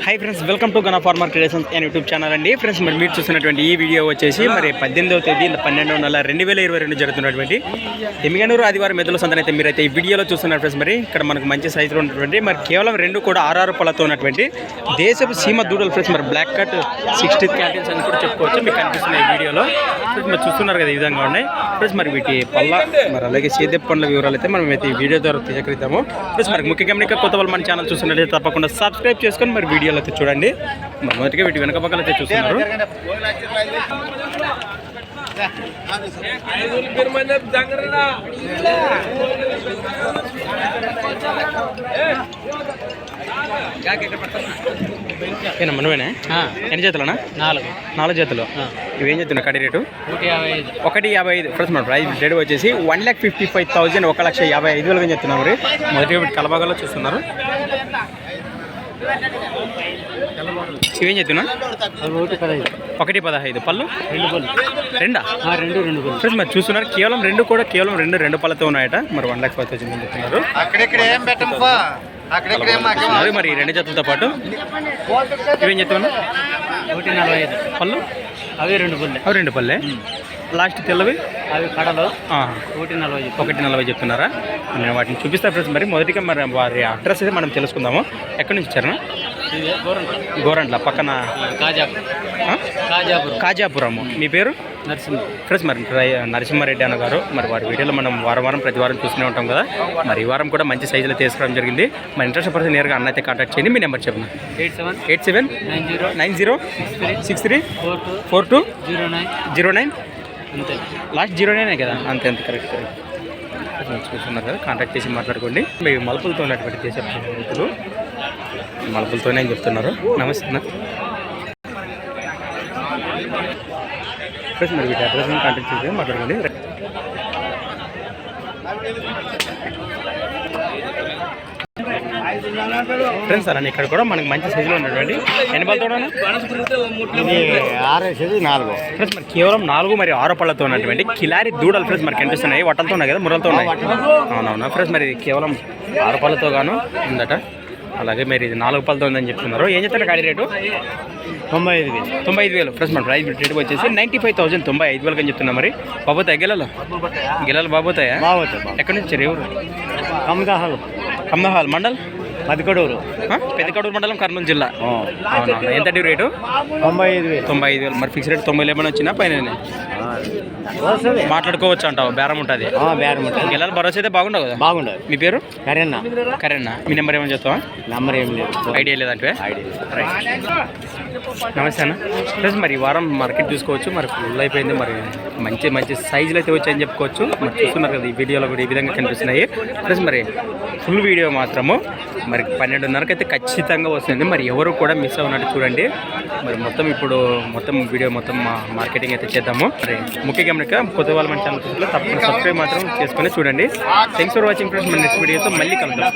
Hi friends welcome to गना farmer creations and YouTube channel अंडी friends మరి మీరు చూస్తున్నటువంటి ఈ వీడియో వచ్చేసి మరి 18వ తేదీ 12వ నెల 2022 జరుగుతున్నటువంటి ఎమ్మిగనూరు ఆదివారం మెదల సంతనైతే మీరైతే ఈ వీడియోలో చూస్తున్నారు ఫ్రెండ్స్. మరి ఇక్కడ మనకు మంచి సైజులో ఉన్నటువంటి మరి కేవలం రెండు కూడా 6 పళ్ళతో ఉన్నటువంటి దేశపు సీమ దూడలు ఫ్రెండ్స్. మరి బ్లాక్ కట్ 60 క్యాటిల్స్ అని కూడా చెప్పుకోవచ్చు. మీకు కనిపిస్తున్న ఈ వీడియోలో ఫ్రెండ్స్ మరి చూస్తున్నారు కదా ఈ విధంగా ఉన్నాయి ఫ్రెండ్స్. మరి వీటి పళ్ళ మరి అలాగే సేద్యపు పనుల వివరాలు అయితే మనం అయితే ఈ వీడియో ద్వారా సేకరిద్దాము ఫ్రెండ్స్. మరి ముఖ్యంగా కొత్త వాళ్ళు మన ఛానల్ చూస్తున్నట్లయితే తప్పకుండా సబ్స్క్రైబ్ చేసుకొని మరి వీడియోలో అయితే చూడండి. మరి మొదటిగా వీటి వెనక పక్కల అయితే చూస్తున్నారు. మనమేనా ఎన్ని చేతులనా? 4 చేతులు. ఇవేం చెప్తున్నా కడి రేటు? 155 ఫ్రెండ్స్. మన ప్రైస్ రేట్ వచ్చేసి 1,55,000 1,55,000 చెప్తున్నా. మరి మొదటిగా వీటి కలబాగాలో చూస్తున్నారు. ఇవేం చెప్తున్నా? 1,15 పళ్ళు రెండా? రెండు ఫ్రెండ్స్ మరి చూస్తున్నారు. కేవలం రెండు పళ్ళతో ఉన్నాయట. మరి 1,50,000 చెప్తున్నారు. మరి 2 జతలతో పాటు ఇవేం చెప్తున్నా? 1,45 పళ్ళు. అవి 2 పళ్ళే. లాస్ట్ తెల్లవి అవి కడలో 1,40 చెప్తున్నారా? నేను వాటిని చూపిస్తా ఫ్రెండ్స్. మరి మొదటిగా మరి వారి అడ్రస్ అయితే మనం తెలుసుకుందాము. ఎక్కడి నుంచి ఇచ్చారా? గోరంట్ల పక్కన కాజాపురము. మీ పేరు? నరసింహ ఫ్రెండ్స్. మరి నరసింహారెడ్డి అన్న గారు మరి వారి వీడియోలో మనం వారం ప్రతి వారం చూస్తూనే ఉంటాం కదా. మరి ఈ వారం కూడా మంచి సైజులో తీసుకోవడం జరిగింది. మరి ఇంట్రెస్ట్ పర్సన్ నేరుగా అన్న అయితే కాంటాక్ట్ చేయండి. మీ నెంబర్ చెప్పండి. 879060420909 లాస్ట్ 09 కదా? అంతే కరెక్ట్ చూస్తున్నారు కదా. కాంటాక్ట్ చేసి మాట్లాడుకోండి. మీ మలుపులతో ఉన్నటువంటి దేశ రైతులు మలుపులతోనే అని చెప్తున్నారు. నమస్తే అన్న ఫ్రెండ్స్. మరి వీటి అడ్రస్ కాంటాక్ట్ చేసి మాట్లాడుకోండి. ఫ్రెండ్స్ అలానే ఇక్కడ కూడా మనకి మంచి సైజులో ఉన్నటువంటి ఎన్ని పళ్ళతో ఫ్రెండ్స్. మరి కేవలం 4 మరియు 6 పళ్ళతో ఉన్నటువంటి కిలారి దూడలు ఫ్రెండ్స్ మనకి కనిపిస్తున్నాయి. వట్టలతో ఉన్నాయి కదా, ముర్రలతో ఉన్నాయి. అవునవునా ఫ్రెండ్స్. మరి కేవలం 6 పళ్ళతో గాను ఉందట. అలాగే మీరు ఇది 4 పళ్ళతో ఉందని చెప్తున్నారు. ఏం చెప్తారు గాడి రేటు? 95,000 ఫ్రెండ్స్. మన ప్రైస్ రేట్ వచ్చేసి 95,000 95,000 అని చెప్తున్నా. మరి బాబోతాయి గిలాలు బాబోతాయా? ఎక్కడి నుంచి ఎవరు? కమ్దహాల్ మండల్ పెద్దకడూరు మండలం కర్నూలు జిల్లా. అవునా? ఎంత డ్యూ రేటు? 95,000. మరి ఫిక్స్ రేట్ 90 ఏమైనా వచ్చినా పైన మాట్లాడుకోవచ్చు అంటావు? బేరం ఉంటుంది. గిలాలు భరోసా అయితే బాగుండవు కదా? బాగుండదు. మీ పేరు? కరెన్నా. మీ నెంబర్ ఏమైనా చెప్తావా? నెంబర్ ఏం లేదు, ఐడియా లేదంటే. నమస్తే అన్న ఫ్రెండ్స్. మరి ఈ వారం మార్కెట్ చూసుకోవచ్చు. మరి ఫుల్ అయిపోయింది. మరి మంచి సైజులు అయితే వచ్చాయని చెప్పుకోవచ్చు. మరి చూస్తున్నారు కదా ఈ వీడియోలో కూడా ఈ విధంగా కనిపిస్తున్నాయి ఫ్రెండ్స్. మరి ఫుల్ వీడియో మాత్రము మరి 12:30కి అయితే ఖచ్చితంగా వస్తుంది. మరి ఎవరు కూడా మిస్ అవ్వనట్టు చూడండి. మరి మొత్తం వీడియో మొత్తం మార్కెటింగ్ అయితే చేద్దాము. మరి ముఖ్యంగా కొత్త వాళ్ళ మన ఛానల్ చూస్తే తప్పకుండా సబ్స్క్రైబ్ మాత్రం చేసుకొని చూడండి. Thanks for watching friends. మన నెక్స్ట్ వీడియోతో మళ్ళీ కలుద్దాం.